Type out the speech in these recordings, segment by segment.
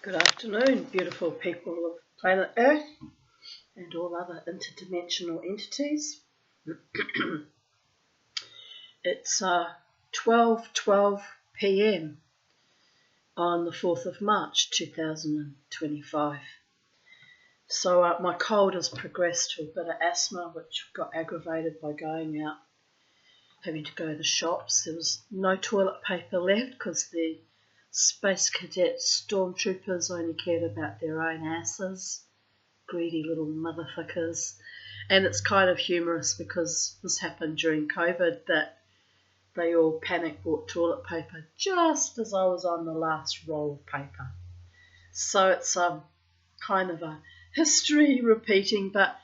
Good afternoon, beautiful people of planet Earth and all other interdimensional entities. It's 12:12 p.m. on the 4th of March 2025. So my cold has progressed to a bit of asthma, which got aggravated by going out, having to go to the shops. There was no toilet paper left because the Space Cadet stormtroopers only cared about their own asses. Greedy little motherfuckers. And it's kind of humorous because this happened during COVID, that they all panic bought toilet paper just as I was on the last roll of paper. So it's kind of a history repeating, but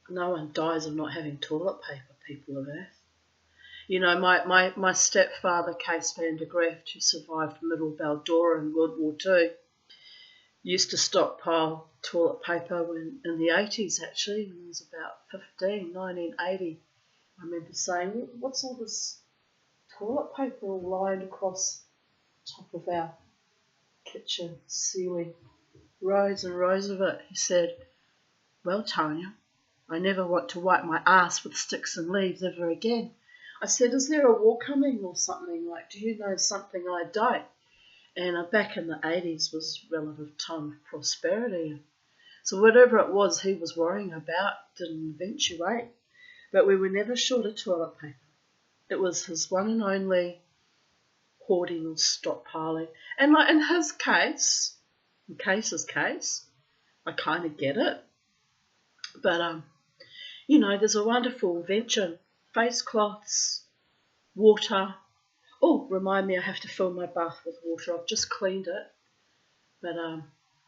no one dies of not having toilet paper, people of Earth. You know, my stepfather, Case van der Graft, who survived Middle Baldora in World War II, used to stockpile toilet paper in the 80s, actually, when he was about 15, 1980. I remember saying, what's all this toilet paper all lined across the top of our kitchen ceiling? Rows and rows of it. He said, well, Tanya, I never want to wipe my ass with sticks and leaves ever again. I said, is there a war coming or something? Like, do you know something I don't? And back in the 80s was relative time of prosperity. So whatever it was he was worrying about didn't eventuate. But we were never short of toilet paper. It was his one and only hoarding or stockpiling. And like in his case, in Case's case, I kind of get it. But, you know, there's a wonderful invention. Face cloths, water. Oh, remind me, I have to fill my bath with water. I've just cleaned it, but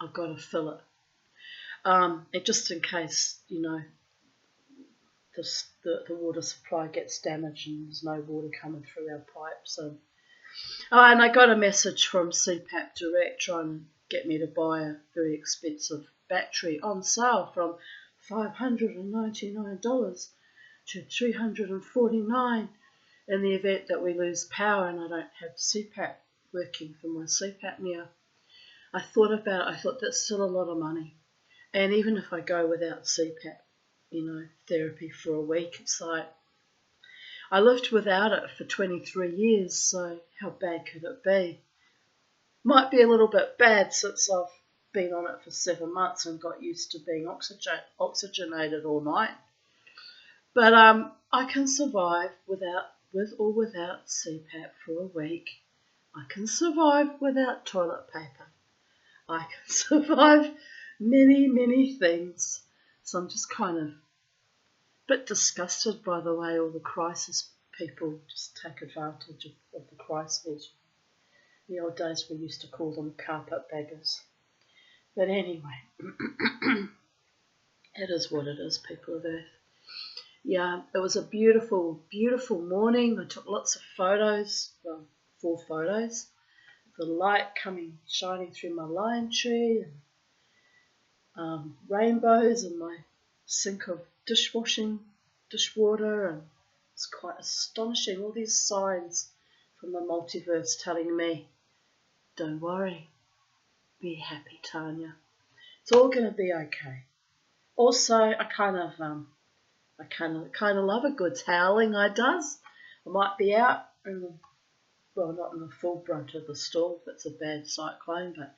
I've got to fill it. And just in case, you know, the water supply gets damaged and there's no water coming through our pipes. And I got a message from CPAP Direct trying to get me to buy a very expensive battery on sale from $599 to $349 in the event that we lose power and I don't have CPAP working for my sleep apnea. I thought about it. I thought that's still a lot of money. And even if I go without CPAP, you know, therapy for a week, it's like I lived without it for 23 years, so how bad could it be? Might be a little bit bad since I've been on it for 7 months and got used to being oxygenated all night. But I can survive with or without CPAP for a week. I can survive without toilet paper. I can survive many, many things. So I'm just kind of a bit disgusted by the way all the crisis people just take advantage of the crisis. In the old days we used to call them carpetbaggers. But anyway, it is what it is, people of Earth. Yeah, it was a beautiful, beautiful morning. I took lots of photos, well, 4 photos. The light shining through my lime tree, and rainbows in my sink of dishwater, and it's quite astonishing. All these signs from the multiverse telling me, don't worry, be happy, Tanya. It's all going to be okay. Also, I kind of love a good toweling. I might be out not in the full brunt of the storm if it's a bad cyclone, but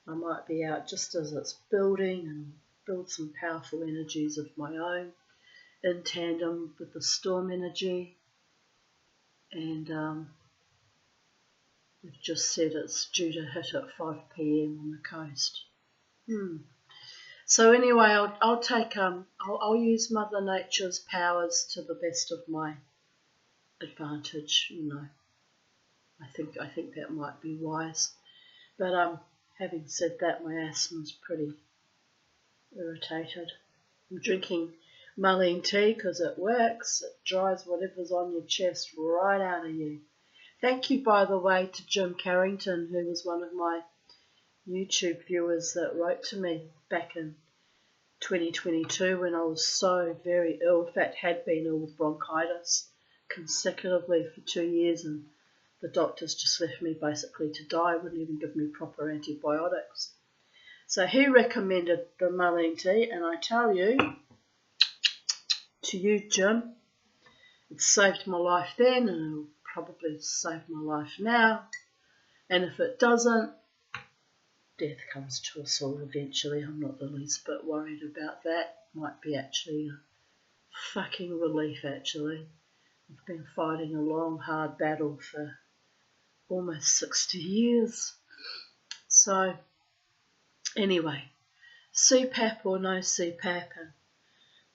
I might be out just as it's building and build some powerful energies of my own in tandem with the storm energy. And we've just said it's due to hit at 5 p.m. on the coast. So anyway, I'll use Mother Nature's powers to the best of my advantage. You know, I think that might be wise. But having said that, my asthma's pretty irritated. I'm drinking mullein tea because it works. It dries whatever's on your chest right out of you. Thank you, by the way, to Jim Carrington, who was one of my YouTube viewers that wrote to me back in 2022 when I was so very ill. In fact, had been ill with bronchitis consecutively for 2 years, and The doctors just left me basically to die, wouldn't even give me proper antibiotics. So he recommended the mullein tea, and I tell you, to you, Jim, it saved my life then, and it'll probably save my life now. And if it doesn't, death comes to us all eventually. I'm not the least bit worried about that. Might be actually a fucking relief, actually. I've been fighting a long, hard battle for almost 60 years. So, anyway, CPAP or no CPAP, and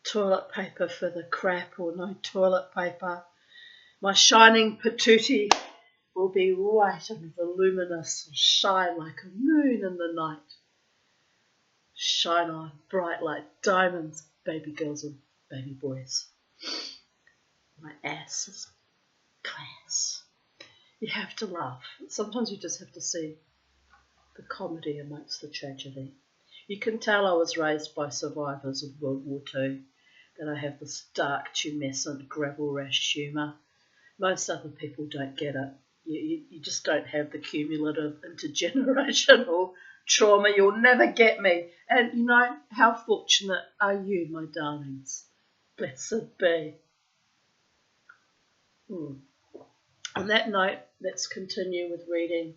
toilet paper for the crap or no toilet paper, my shining patootie will be white and voluminous and shine like a moon in the night. Shine on bright like diamonds, baby girls and baby boys. My ass is class. You have to laugh. Sometimes you just have to see the comedy amongst the tragedy. You can tell I was raised by survivors of World War II, that I have this dark, tumescent, gravel-rash humour. Most other people don't get it. You just don't have the cumulative intergenerational trauma. You'll never get me. And you know, how fortunate are you, my darlings? Blessed be. On that note, let's continue with reading